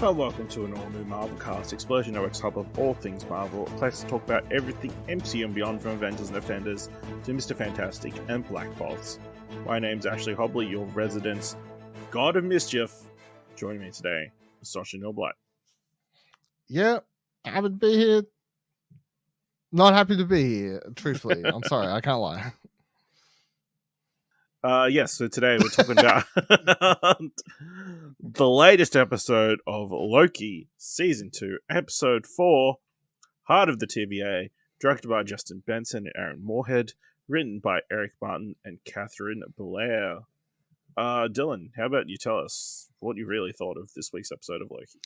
and welcome to an all-new Marvel cast, Explosion Network's hub of all things Marvel, a place to talk about everything MCU and beyond, from Avengers and Defenders to Mr. Fantastic and Black Bolts. My name's Ashley Hobley, your resident God of Mischief. Joining me today is Dylan Blight. Yeah, happy to be here. Not happy to be here, truthfully. I'm sorry, I can't lie. Yes, so today we're talking about the latest episode of Loki, Season 2, Episode 4, Heart of the TVA, directed by Justin Benson and Aaron Moorhead, written by Eric Martin and Katharyn Blair. Dylan, how about you tell us what you really thought of this week's episode of Loki?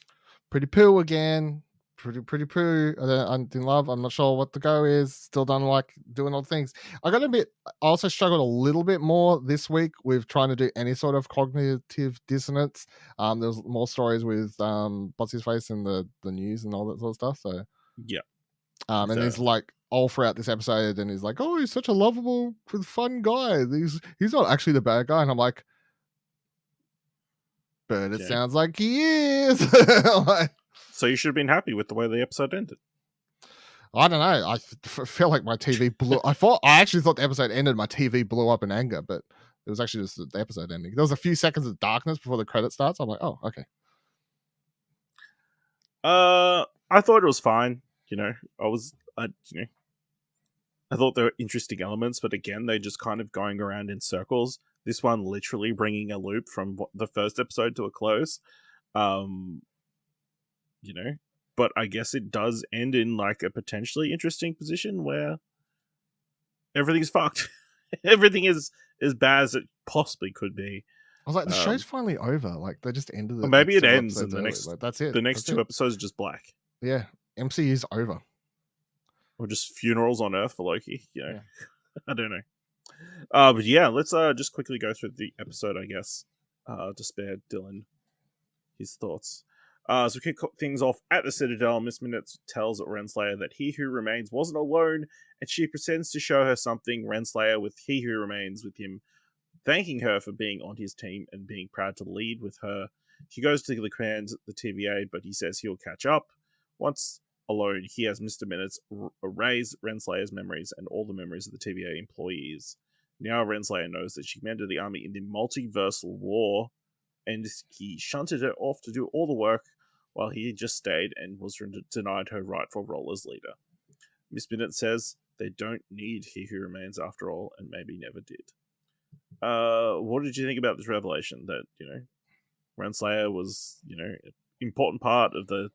Pretty poo again. Pretty poo. I didn't love. I'm not sure what the go is. Still don't like doing all the things. I also struggled a little bit more this week with trying to do any sort of cognitive dissonance. There was more stories with what's his face in the news and all that sort of stuff. So yeah. And he's like all throughout this episode, and he's like, "Oh, he's such a lovable, fun guy. He's not actually the bad guy." And I'm like, "But it sounds like he is." So you should have been happy with the way the episode ended. I don't know. I feel like my TV blew. I actually thought the episode ended. My TV blew up in anger, but it was actually just the episode ending. There was a few seconds of darkness before the credit starts. I'm like, oh, okay. I thought it was fine. I thought there were interesting elements, but again, they're just kind of going around in circles. This one literally bringing a loop from the first episode to a close. But I guess it does end in like a potentially interesting position where everything's fucked. Everything is as bad as it possibly could be. I was like, the show's finally over. Like, they just ended it. Or maybe it ends and the next. Like, that's it. The next two episodes are just black. Yeah, MCU's over. Or just funerals on Earth for Loki. Yeah. I don't know. But yeah, let's just quickly go through the episode, I guess. To spare Dylan his thoughts. So we kick things off at the Citadel. Miss Minutes tells Renslayer that He Who Remains wasn't alone, and she pretends to show her something. Renslayer, with He Who Remains with him, thanking her for being on his team and being proud to lead with her. She goes to the command the TVA, but he says he'll catch up. Once alone, he has Mr. Minutes erase Renslayer's memories and all the memories of the TVA employees. Now Renslayer knows that she commanded the army in the multiversal war, and he shunted her off to do all the work, while he just stayed and was denied her rightful role as leader. Miss Minute says they don't need He Who Remains after all, and maybe never did. What did you think about this revelation that, Renslayer was, an important part of the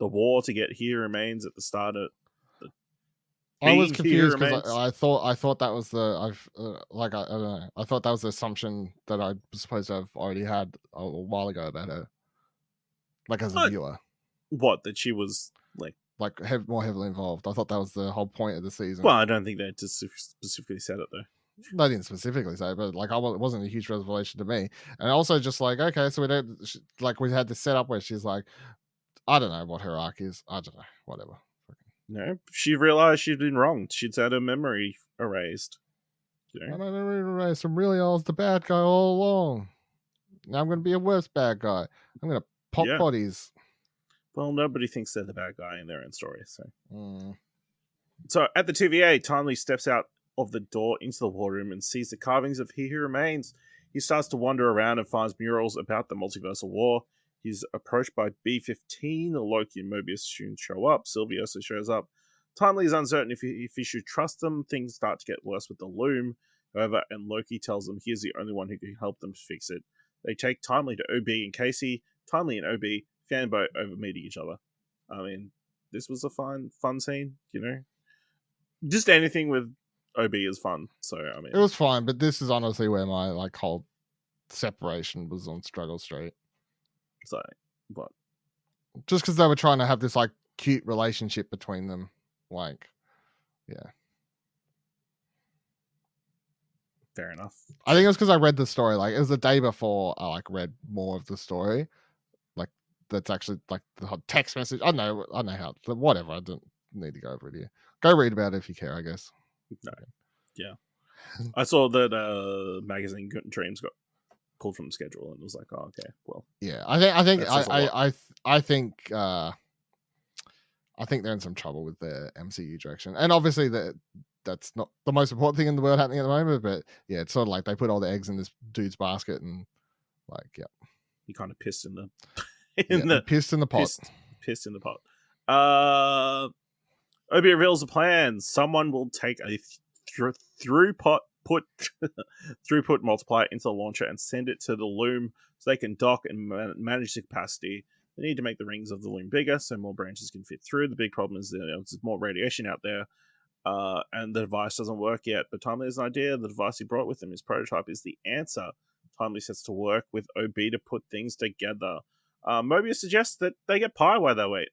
war to get He Who Remains at the start of the I was confused because I thought that was I don't know. I thought that was the assumption that I was supposed to have already had a while ago about her. Like, as a viewer. What, that she was, more heavily involved? I thought that was the whole point of the season. Well, I don't think they just specifically said it, though. They didn't specifically say it, but, it wasn't a huge revelation to me. And also just okay, so we had this setup where she's like, I don't know what her arc is. I don't know, whatever. No, she realized she'd been wronged. She'd had her memory erased. My memory erased. I'm really, I was the bad guy all along. Now I'm going to be a worse bad guy. I'm going to pop bodies. Well, nobody thinks they're the bad guy in their own story. So at the TVA, Timely steps out of the door into the war room and sees the carvings of He Who Remains. He starts to wander around and finds murals about the multiversal war. He's approached by B-15. Loki and Mobius soon show up. Sylvie also shows up. Timely is uncertain if he should trust them. Things start to get worse with the Loom, however, and Loki tells them he is the only one who can help them fix it. They take Timely to OB and Casey. Timely and OB fanboy over meeting each other. I mean, this was a fun scene, Just anything with OB is fun. So, I mean, it was fine, but this is honestly where my whole separation was on Struggle Street. So, what? Just because they were trying to have this cute relationship between them, yeah. Fair enough. I think it was because I read the story. It was the day before I read more of the story. That's actually the text message. I know how. Whatever. I don't need to go over it here. Go read about it if you care, I guess. No. Yeah. I saw that magazine Dreams got pulled from the schedule and was like, oh, okay, well. Yeah, I think I think they're in some trouble with their MCU direction, and obviously that's not the most important thing in the world happening at the moment. But yeah, it's sort of like they put all the eggs in this dude's basket, and like, yeah, he kind of pissed in the pissed in the pot. Pissed in the pot. Obi reveals the plan. Someone will take a throughput multiplier into the launcher and send it to the loom so they can dock and manage the capacity. They need to make the rings of the loom bigger so more branches can fit through. The big problem is that there's more radiation out there, and the device doesn't work yet. But Timely has an idea. The device he brought with him, his prototype, is the answer. Timely sets to work with OB to put things together. Mobius suggests that they get pie while they wait,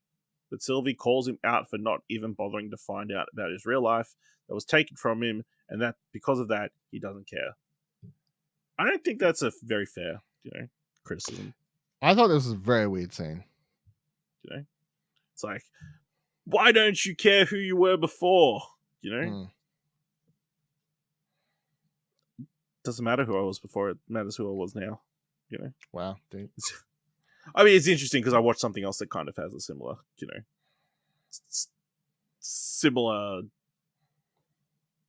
but Sylvie calls him out for not even bothering to find out about his real life that was taken from him, and that because of that, he doesn't care. I don't think that's a very fair, criticism. I thought this was a very weird scene. It's like, why don't you care who you were before? Doesn't matter who I was before, it matters who I was now. Wow, dude. I mean, it's interesting because I watched something else that kind of has a similar, similar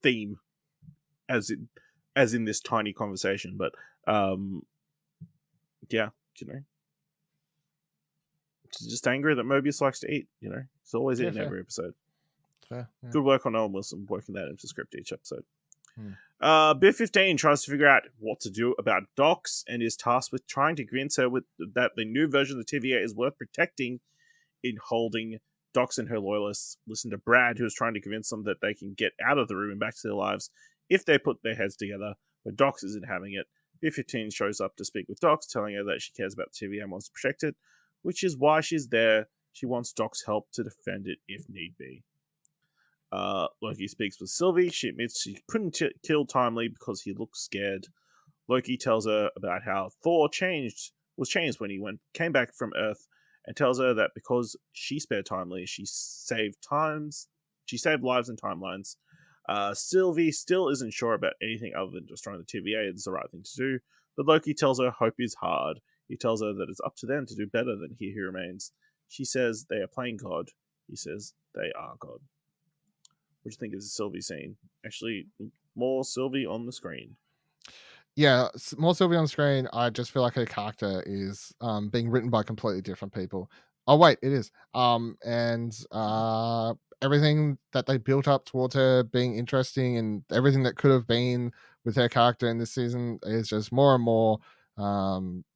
theme as in this tiny conversation. But yeah, just angry that Mobius likes to eat. He's always eating every episode. Fair, yeah. Good work on Owen Wilson working that into script each episode. Bit 15 tries to figure out what to do about Docs and is tasked with trying to convince her that the new version of the TVA is worth protecting in holding Docs and her loyalists. Listen to Brad, who is trying to convince them that they can get out of the room and back to their lives if they put their heads together, but Docs isn't having it. Bit 15 shows up to speak with Docs, telling her that she cares about the TVA and wants to protect it, which is why she's there. She wants Doc's help to defend it if need be. Loki speaks with Sylvie. She admits she couldn't kill Timely because he looked scared. Loki tells her about how Thor was changed when he came back from Earth, and tells her that because she spared Timely, she saved lives and timelines. Sylvie still isn't sure about anything other than destroying the TVA is the right thing to do, but Loki tells her hope is hard. He tells her that it's up to them to do better than He Who Remains. She says they are playing God. He says they are God. What do you think is the Sylvie scene? Actually, more Sylvie on the screen. Yeah, more Sylvie on screen. I just feel like her character is being written by completely different people. Oh wait, it is. And everything that they built up towards her being interesting and everything that could have been with her character in this season is just more and more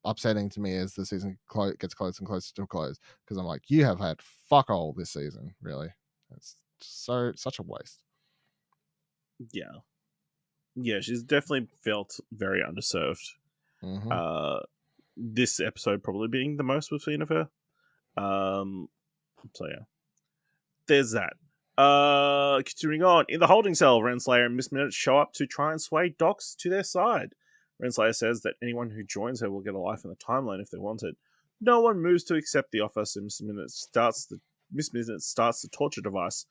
upsetting to me as the season gets closer and closer to a close. Because I'm like, you have had fuck all this season, really. It's such a waste. Yeah, she's definitely felt very underserved. Mm-hmm. This episode probably being the most we've seen of her. So yeah, there's that. Continuing on, in the holding cell, Renslayer and Miss Minute show up to try and sway Docs to their side. Renslayer says that anyone who joins her will get a life in the timeline if they want it. No one moves to accept the offer, so Miss Minute starts the torture device.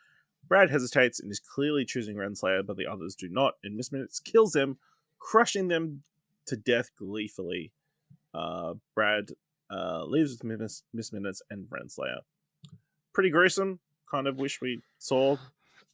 Brad hesitates and is clearly choosing Renslayer, but the others do not, and Miss Minutes kills them, crushing them to death gleefully. Brad leaves with Miss Minutes and Renslayer. Pretty gruesome. Kind of wish we saw.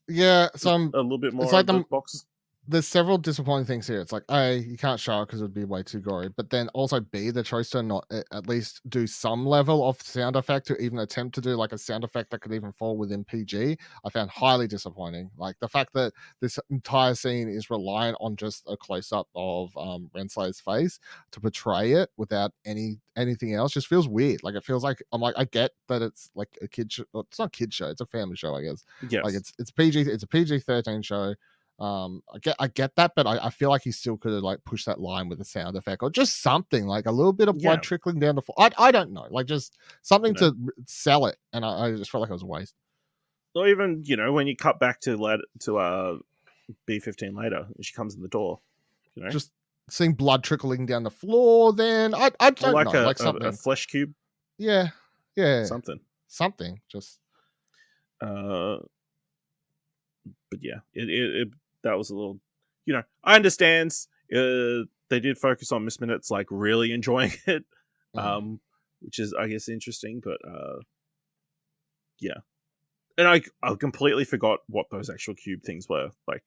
Yeah, so a little bit more. It's like the box. There's several disappointing things here. It's like, A, you can't show it because it would be way too gory. But then also B, the choice to not at least do some level of sound effect, or even attempt to do like a sound effect that could even fall within PG, I found highly disappointing. Like the fact that this entire scene is reliant on just a close up of Renslayer's face to portray it without anything else just feels weird. Like it feels like I get that it's like a kid show. Well, it's not a kid show, it's a family show, I guess. Yes. Like it's PG, it's a PG-13 show. I get that, but I feel like he still could have like pushed that line with a sound effect or just something like a little bit of blood trickling down the floor. I don't know, like just something to sell it, and I just felt like it was a waste. Or even when you cut back to B15 later, and she comes in the door, just seeing blood trickling down the floor. Then I don't know, like something a flesh cube. Yeah, something just. But yeah, it that was a little, I understand. They did focus on Miss Minutes like really enjoying it, which is, I guess, interesting. But yeah, and I completely forgot what those actual cube things were. Like,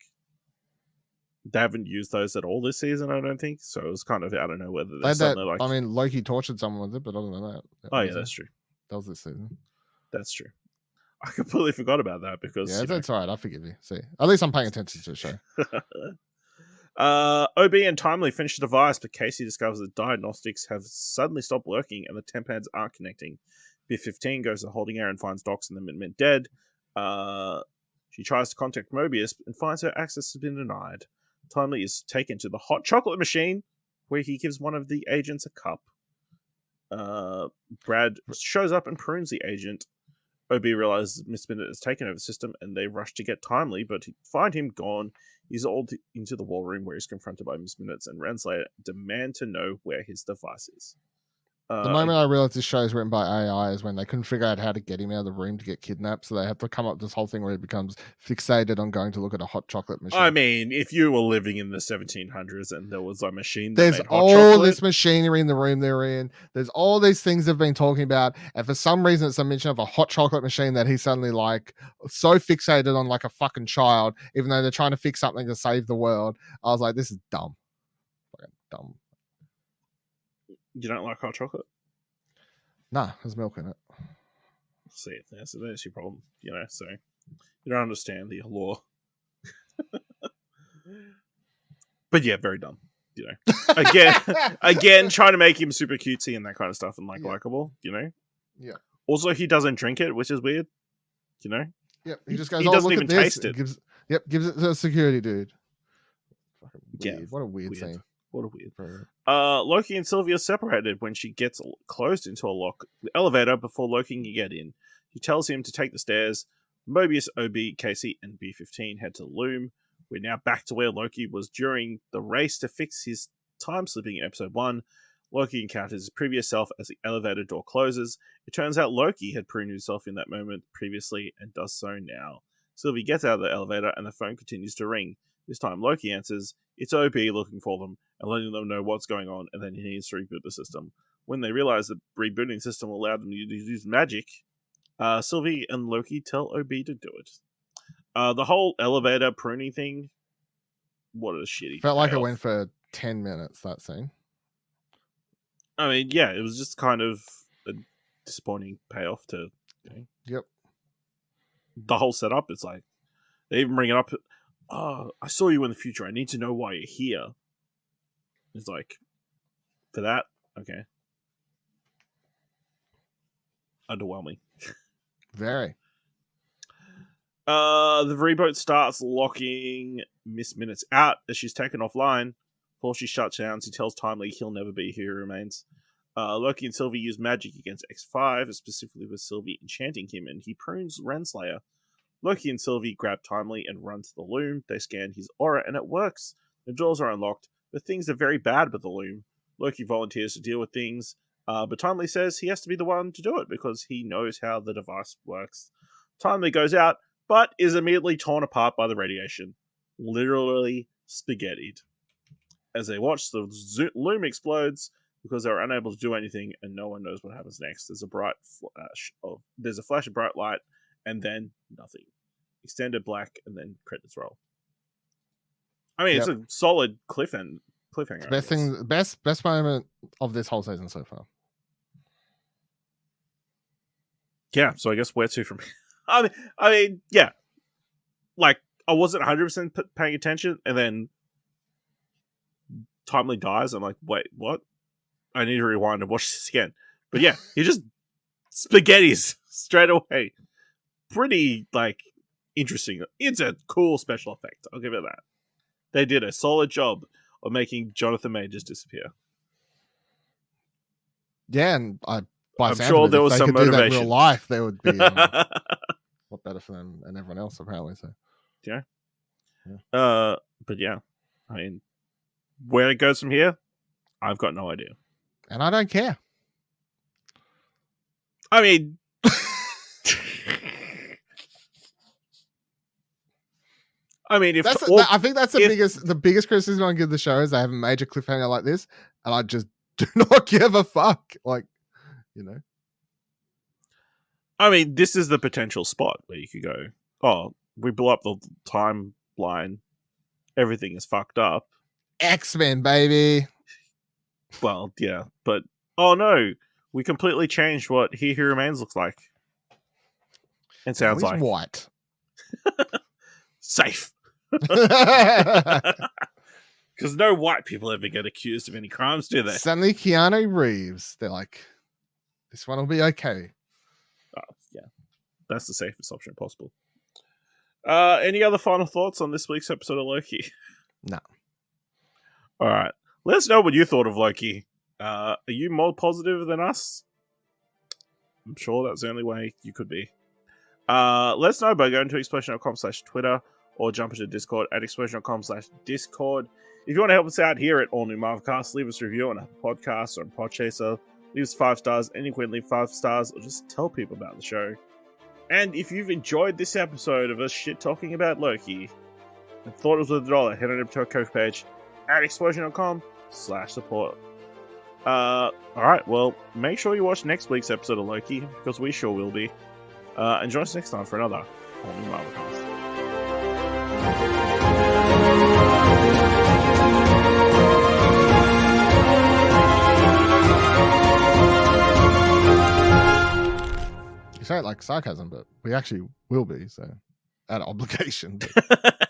they haven't used those at all this season, I don't think. So it was kind of, I don't know whether they're suddenly like. I mean, Loki tortured someone with it, but other than that. Oh yeah, that's true. That was this season. That's true. I completely forgot about that because that's all right. I forgive you. See, at least I'm paying attention to the show. OB and Timely finish the device, but Casey discovers that diagnostics have suddenly stopped working and the temp pads aren't connecting. B-15 goes to the holding area and finds Docs and the Minutemen dead. She tries to contact Mobius and finds her access has been denied. Timely is taken to the hot chocolate machine, where he gives one of the agents a cup. Brad shows up and prunes the agent. OB realizes Miss Minute has taken over the system, and they rush to get Timely, but find him gone. He's all into the war room, where he's confronted by Miss Minutes and Renslayer demand to know where his device is. The moment I realized this show is written by AI is when they couldn't figure out how to get him out of the room to get kidnapped, so they have to come up with this whole thing where he becomes fixated on going to look at a hot chocolate machine. I mean, if you were living in the 1700s and there was a machine that there's made hot all chocolate, this machinery in the room they're in. There's all these things they've been talking about, and for some reason it's a mention of a hot chocolate machine that he's suddenly like so fixated on, like a fucking child, even though they're trying to fix something to save the world. I was like, this is dumb. Fucking dumb. You don't like hot chocolate? Nah, there's milk in it. See, that's your problem, so you don't understand the law. But yeah, very dumb, Again, trying to make him super cutesy and that kind of stuff and likable, Yeah. Also, he doesn't drink it, which is weird, Yep, he just goes, he doesn't look even at this. taste it. Gives it to the security dude. Fucking weird. Yeah, what a weird scene. What a weird. Loki and Sylvia separated when she gets closed into the elevator before Loki can get in. She tells him to take the stairs. Mobius, OB, Casey, and B-15 head to the loom. We're now back to where Loki was during the race to fix his time slipping in episode 1. Loki encounters his previous self as the elevator door closes. It turns out Loki had pruned himself in that moment previously and does so now. Sylvie gets out of the elevator and the phone continues to ring. This time Loki answers. It's OB looking for them and letting them know what's going on, and then he needs to reboot the system. When they realize that rebooting the system will allow them to use magic, Sylvie and Loki tell OB to do it. The whole elevator pruning thing, what a shitty Felt like it went for 10 minutes, that scene. I mean, yeah, it was just kind of a disappointing payoff to... Yep. The whole setup, it's like, they even bring it up, I saw you in the future, I need to know why you're here. It's like, for that? Okay. Underwhelming. Very. The reboot starts locking Miss Minutes out as she's taken offline. Before she shuts down, she tells Timely he'll never be who he remains. Loki and Sylvie use magic against X5, specifically with Sylvie enchanting him, and he prunes Renslayer. Loki and Sylvie grab Timely and run to the loom. They scan his aura, and it works. The doors are unlocked, but things are very bad with the loom. Loki volunteers to deal with things, but Timely says he has to be the one to do it because he knows how the device works. Timely goes out, but is immediately torn apart by the radiation. Literally spaghettied. As they watch, the loom explodes because they're unable to do anything, and no one knows what happens next. There's a flash of bright light, and then nothing. Extended black, and then credits roll. I mean, It's a solid cliffhanger. Best moment of this whole season so far. Yeah, so I guess where to from here? I mean, yeah. Like, I wasn't 100% paying attention, and then Timely dies. I'm like, wait, what? I need to rewind and watch this again. But yeah, he just spaghettis straight away. Pretty, interesting. It's a cool special effect. I'll give it that. They did a solid job of making Jonathan Majors disappear. Yeah, and I'm sure there was some motivation. Do that in real life, there would be a lot better for them and everyone else, apparently. So, yeah. But yeah, I mean, where it goes from here, I've got no idea, and I don't care. I mean, I think that's the biggest criticism I can give the show is they have a major cliffhanger like this, and I just do not give a fuck. Like, you know? I mean, this is the potential spot where you could go, oh, we blew up the timeline. Everything is fucked up. X-Men, baby. Well, yeah, but oh no, we completely changed what He Who Remains looks like. And sounds like white. Safe. Because no white people ever get accused of any crimes, do they? Suddenly Keanu Reeves. They're like, this one will be okay. Oh, yeah. That's the safest option possible. Any other final thoughts on this week's episode of Loki? No. All right. Let us know what you thought of Loki. Are you more positive than us? I'm sure that's the only way you could be. Let us know by going to explosion.com/Twitter or jump into Discord at explosion.com/Discord. If you want to help us out here at All New Marvelcast, leave us a review on Apple Podcasts or on Podchaser. Leave us 5 stars, and you can leave 5 stars, or just tell people about the show. And if you've enjoyed this episode of us shit talking about Loki and thought it was worth $1, head on over to our Coke page at explosion.com/support. Alright, well, make sure you watch next week's episode of Loki, because we sure will be. And join us next time for another All New Marvelcast. You say it like sarcasm, but we actually will be, so out of obligation. But...